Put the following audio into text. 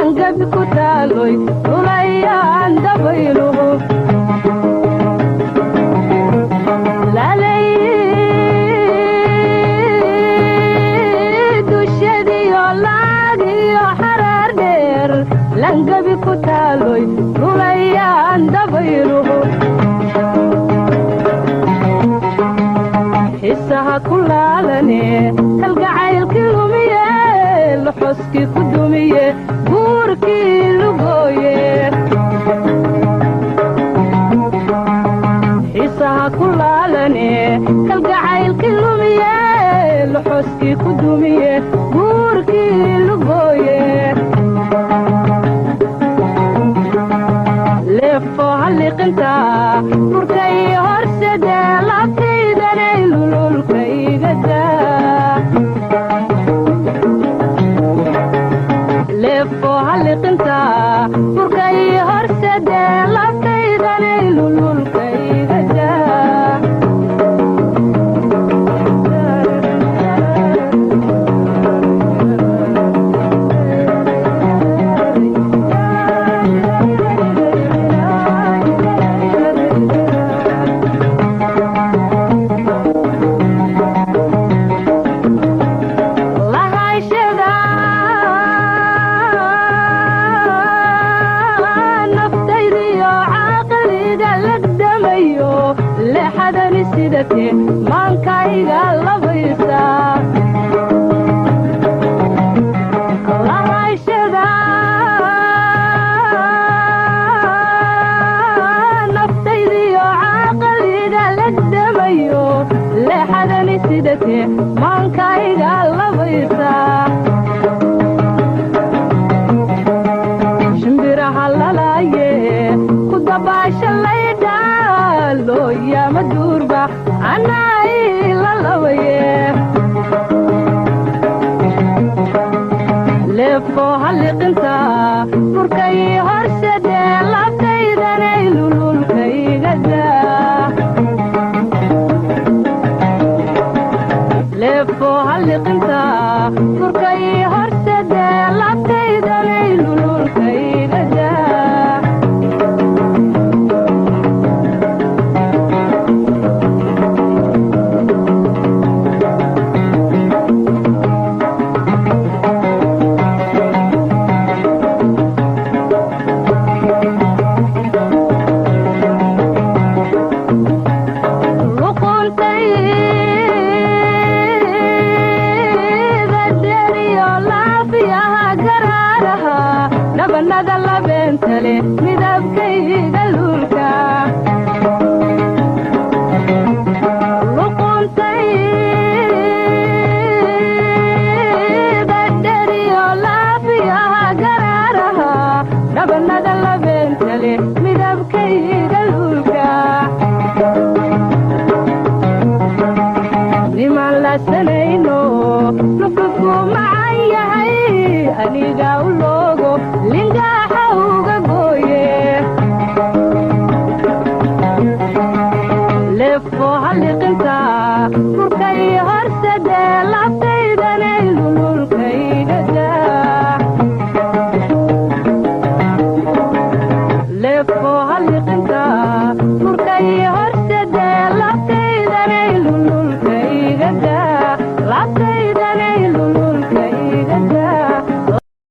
langabi ku taaloy rulayaan dabayluhu dushadiyo laadiyo xaraar dheer langabi ku taaloy rulayaan dabayluhu xisaha ku laalane kalgacaylkii lumiye luxuskii ku dumiye buurkii lugooye xisaha ku laalane kalgacaylkii lumiye luxuskii ku dumiye buurkii lugooye leefo halliqinta burkay horsade laabtaydanay lululka igada leefo halliqinta burkay horsade laabtaydanay lululka igada maankayga labaysa lahayshada naftaydiyo caaqaliga lagdamayo leexadani sidate maankayga labaysa shimbiraha lalaaye ku dabaasha laydha looyama duurba anay lalabaye leefo halliqinta burkay horsade laabtaydanay lululka igada leefo halliqinta burkay horsade laabtaydanay lululka igada midabkayga luulka luquntayda dheriyo laafiyaha garaaraha dhabanada labeentale midabkayga luulka niman lasanayno luflufku macan yahay aniga u loogo lingaaxa uga gooye leefo halliqinta